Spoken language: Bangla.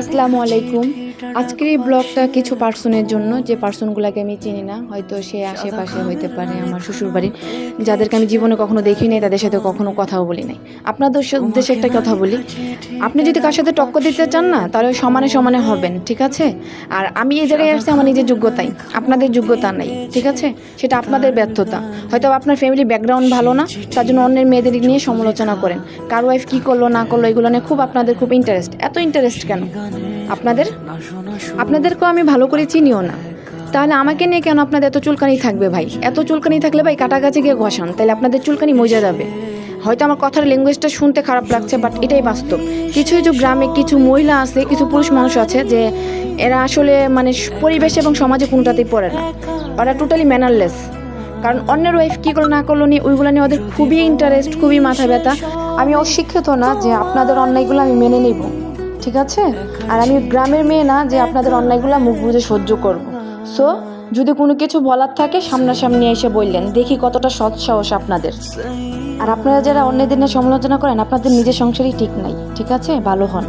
আসসালামু আলাইকুম। আজকের এই ব্লগটা কিছু পার্সনের জন্য, যে পার্সনগুলোকে আমি চিনি না, হয়তো সে আশেপাশে হইতে পারে, আমার শ্বশুরবাড়ির, যাদেরকে আমি জীবনে কখনো দেখি নাই, তাদের সাথে কখনো কথাও বলি নাই। আপনাদের উদ্দেশ্যে একটা কথা বলি, আপনি যদি কার সাথে টক্কর দিতে চান না, তাহলে সমানে সমানে হবেন, ঠিক আছে? আর আমি এই জায়গায় আসছি আমার নিজের যোগ্যতাই, আপনাদের যোগ্যতা নাই, ঠিক আছে? সেটা আপনাদের ব্যর্থতা। হয়তো আপনার ফ্যামিলি ব্যাকগ্রাউন্ড ভালো না, তার জন্য অন্যের মেয়েদের নিয়ে সমালোচনা করেন। কার ওয়াইফ কী করলো না করলো এগুলো নিয়ে আপনাদের খুব ইন্টারেস্ট। এত ইন্টারেস্ট কেন আপনাদেরকেও আমি ভালো করে চিনিও না, তাহলে আমাকে নিয়ে কেন আপনাদের এত চুলকানি থাকবে ভাই? এত চুলকানি থাকলে ভাই কাটাকাছি গিয়ে ঘষান, তাহলে আপনাদের চুলকানি মজা যাবে। হয়তো আমার কথার ল্যাঙ্গুয়েজটা শুনতে খারাপ লাগছে, বাট এটাই বাস্তব। কিছু কিছু গ্রামে কিছু মহিলা আছে, কিছু পুরুষ মানুষ আছে যে এরা আসলে পরিবেশ এবং সমাজে কোনটাতেই পড়ে না, ওরা টোটালি ম্যানারলেস। কারণ অন্যের ওয়াইফ কী করলো না করলো নিয়ে ওইগুলো নিয়ে ওদের খুবই ইন্টারেস্ট, খুবই মাথা ব্যথা। আমি অশিক্ষিত না যে আপনাদের অন্যায়গুলো আমি মেনে নেব, ঠিক আছে? আর আমি গ্রামের মেয়ে না যে আপনাদের অন্যায়গুলো মুখ বুঝে সহ্য করব। সো যদি কোনো কিছু বলার থাকে সামনাসামনি এসে বললেন, দেখি কতটা সৎ সাহস আপনাদের। আর আপনারা যারা অন্যদের নিয়ে সমালোচনা করেন, আপনাদের নিজের সংসারই ঠিক নাই, ঠিক আছে? ভালো হন।